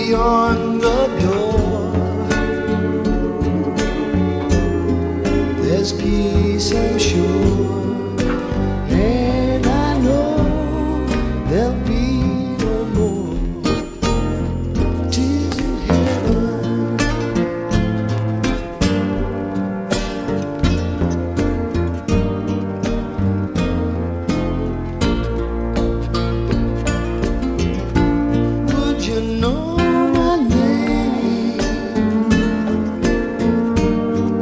beyond the door, there's peace, I'm sure, and I know there'll be no more tears in heaven. Would you know my name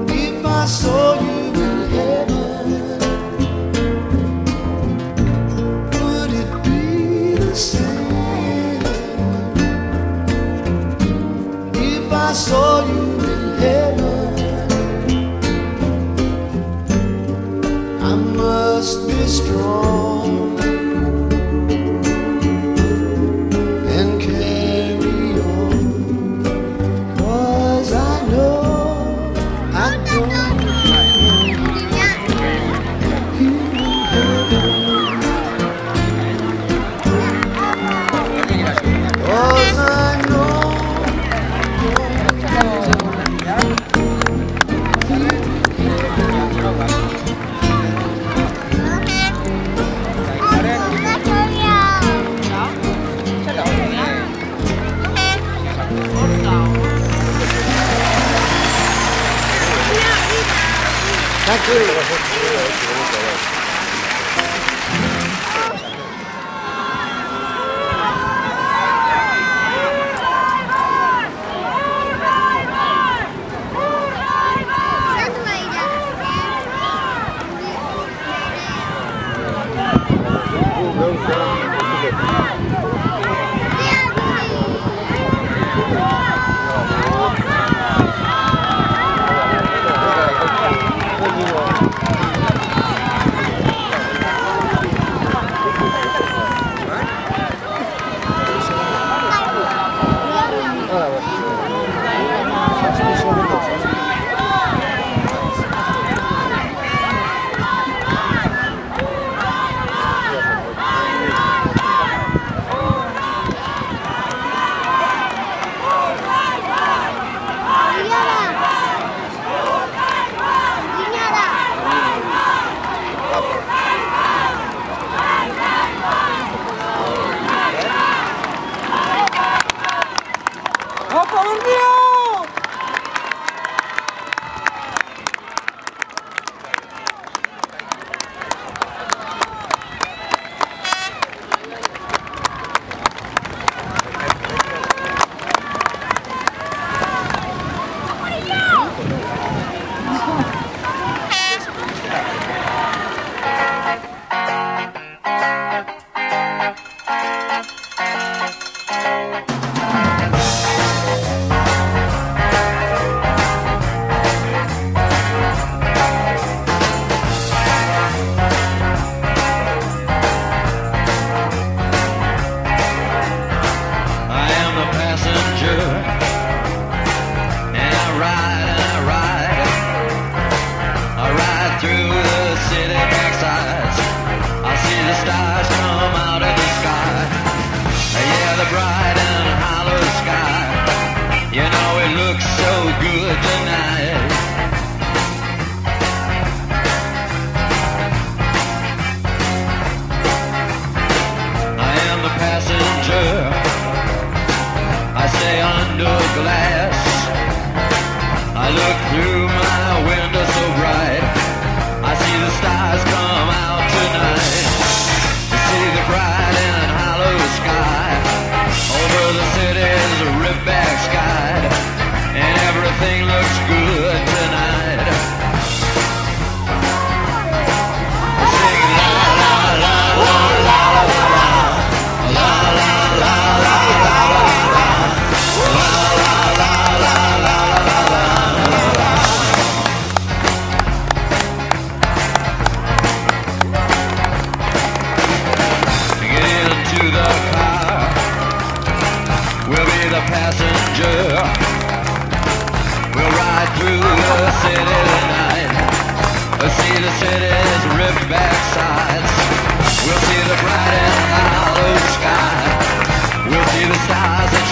if I saw you in heaven? Would it be the same if I saw you in heaven? I must be strong and carry on, 'cause I know I don't belong here in heaven. 'Cause I know Thank you.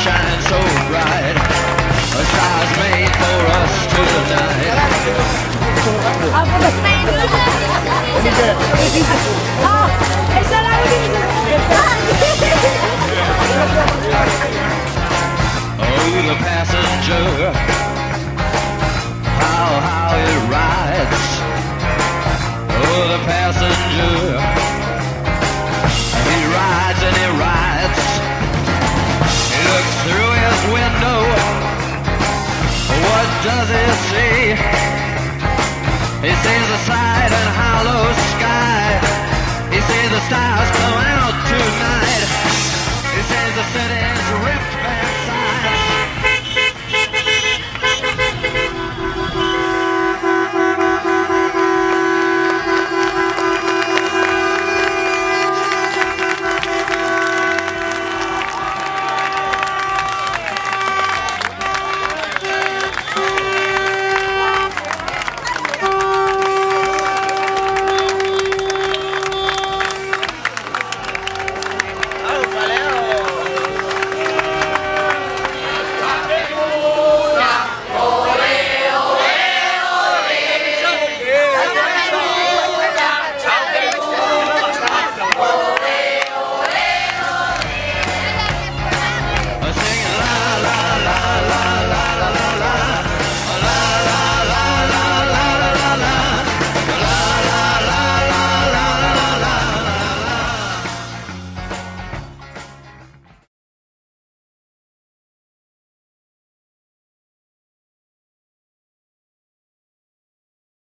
shine so bright. the passenger, how it rides. Oh, the passenger, he rides and he rides. He looks through his window. What does he see? He sees the side and hollow sky. He sees the stars come out tonight. He sees the city's ripped back.